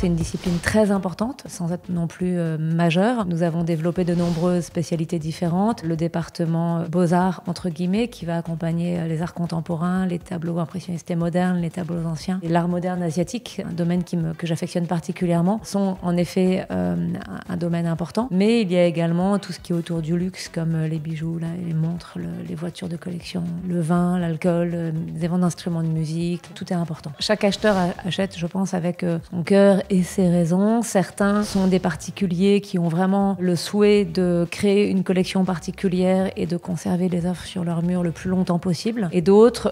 c'est une discipline très importante, sans être non plus majeure. Nous avons développé de nombreuses spécialités différentes. Le département Beaux-Arts, entre guillemets, qui va accompagner les arts contemporains, les tableaux impressionnistes et modernes, les tableaux anciens. Et l'art moderne asiatique, un domaine que j'affectionne particulièrement, sont en effet un domaine important. Mais il y a également tout ce qui est autour du luxe, comme les bijoux, les montres, les voitures de collection, le vin, l'alcool, les ventes d'instruments de musique. Tout est important. Chaque acheteur achète, je pense, avec son cœur et ses raisons. Certains sont des particuliers qui ont vraiment le souhait de créer une collection particulière et de conserver les œuvres sur leur mur le plus longtemps possible. Et d'autres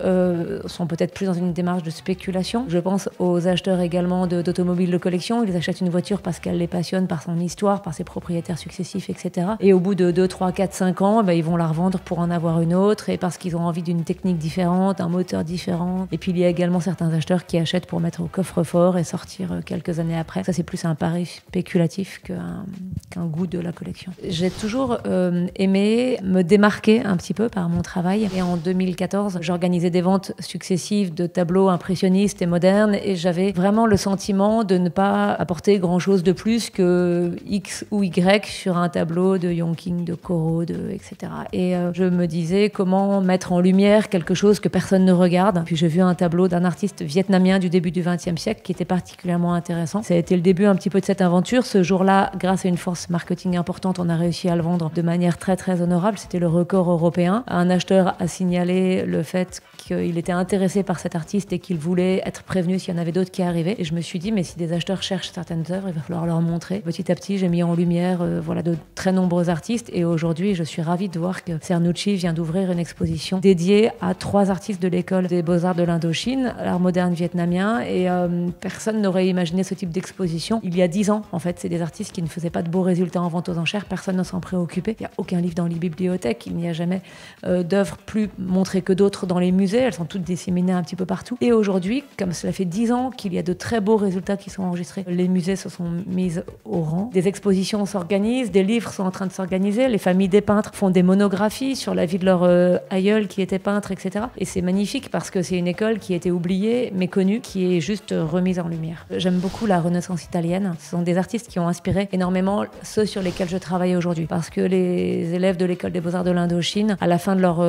sont peut-être plus dans une démarche de spéculation. Je pense aux acheteurs également d'automobiles de collection. Ils achètent une voiture parce qu'elle les passionne par son histoire, par ses propriétaires successifs, etc. Et au bout de 2, 3, 4, 5 ans, ils vont la revendre pour en avoir une autre et parce qu'ils ont envie d'une technique différente, un moteur différent. Et puis il y a également certains acheteurs qui achètent pour mettre au coffre-fort et sortir quelques années après. Ça, c'est plus un pari spéculatif qu'un goût de la collection. J'ai toujours aimé me démarquer un petit peu par mon travail. Et en 2014, j'organisais des ventes successives de tableaux impressionnistes et modernes et j'avais vraiment le sentiment de ne pas apporter grand-chose de plus que X ou Y sur un tableau de Yongqing, de Corot, etc. Et je me disais comment mettre en lumière quelque chose que personne ne regarde. Puis j'ai vu un tableau d'un artiste vietnamien du début du XXe siècle qui était particulièrement intéressant. Ça a été le début un petit peu de cette aventure. Ce jour-là, grâce à une force marketing importante, on a réussi à le vendre de manière très très honorable. C'était le record européen. Un acheteur a signalé le fait qu'il était intéressé par cet artiste et qu'il voulait être prévenu s'il y en avait d'autres qui arrivaient. Et je me suis dit, mais si des acheteurs cherchent certaines œuvres, il va falloir leur montrer. Petit à petit, j'ai mis en lumière de très nombreux artistes. Et aujourd'hui, je suis ravie de voir que Cernucci vient d'ouvrir une exposition dédiée à 3 artistes de l'école des Beaux-Arts de l'Indochine, l'art moderne vietnamien. Et personne n'aurait imaginé ce type d'exposition il y a 10 ans. En fait, c'est des artistes qui ne faisaient pas de beaux résultats en vente aux enchères. Personne ne s'en préoccupait. Il n'y a aucun livre dans les bibliothèques. Il n'y a jamais d'œuvres plus montrées que d'autres dans les musées. Elles sont toutes disséminées un petit peu partout. Et aujourd'hui, comme cela fait 10 ans qu'il y a de très beaux résultats qui sont enregistrés, les musées se sont mis au rang. Des expositions s'organisent, des livres sont en train de s'organiser. Les familles des peintres font des monographies sur la vie de leur aïeul qui était peintre, etc. Et c'est magnifique parce que c'est une école qui était oubliée, méconnue, qui est juste remise en lumière. J'aime beaucoup la Renaissance italienne. Ce sont des artistes qui ont inspiré énormément ceux sur lesquels je travaille aujourd'hui. Parce que les élèves de l'école des Beaux-Arts de l'Indochine, à la fin de leur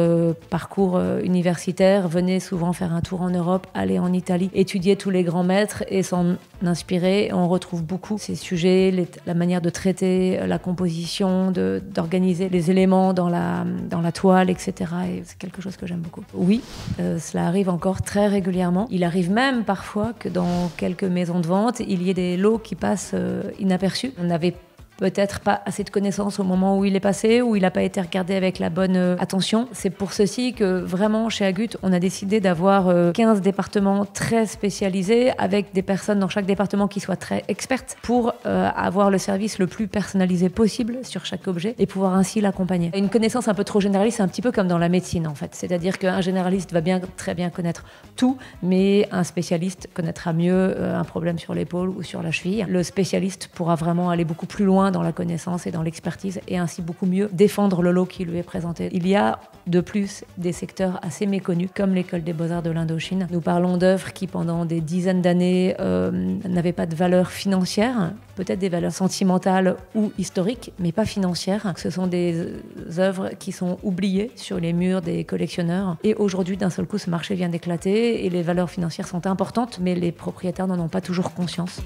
parcours universitaire, venaient souvent faire un tour en Europe, aller en Italie, étudier tous les grands maîtres et s'en inspirer. On retrouve beaucoup ces sujets, la manière de traiter la composition, d'organiser les éléments dans la toile, etc. Et c'est quelque chose que j'aime beaucoup. Oui, cela arrive encore très régulièrement. Il arrive même parfois que dans quelques maisons de vente, il y ait des lots qui passent inaperçus. On n'avait peut-être pas assez de connaissances au moment où il est passé, où il n'a pas été regardé avec la bonne attention. C'est pour ceci que vraiment chez Agut, on a décidé d'avoir 15 départements très spécialisés avec des personnes dans chaque département qui soient très expertes pour avoir le service le plus personnalisé possible sur chaque objet et pouvoir ainsi l'accompagner. Une connaissance un peu trop généraliste, c'est un petit peu comme dans la médecine en fait. C'est-à-dire qu'un généraliste va très bien connaître tout, mais un spécialiste connaîtra mieux un problème sur l'épaule ou sur la cheville. Le spécialiste pourra vraiment aller beaucoup plus loin dans la connaissance et dans l'expertise et ainsi beaucoup mieux défendre le lot qui lui est présenté. Il y a de plus des secteurs assez méconnus comme l'école des Beaux-Arts de l'Indochine. Nous parlons d'œuvres qui pendant des dizaines d'années n'avaient pas de valeur financière, peut-être des valeurs sentimentales ou historiques, mais pas financières. Ce sont des œuvres qui sont oubliées sur les murs des collectionneurs et aujourd'hui d'un seul coup ce marché vient d'éclater et les valeurs financières sont importantes mais les propriétaires n'en ont pas toujours conscience.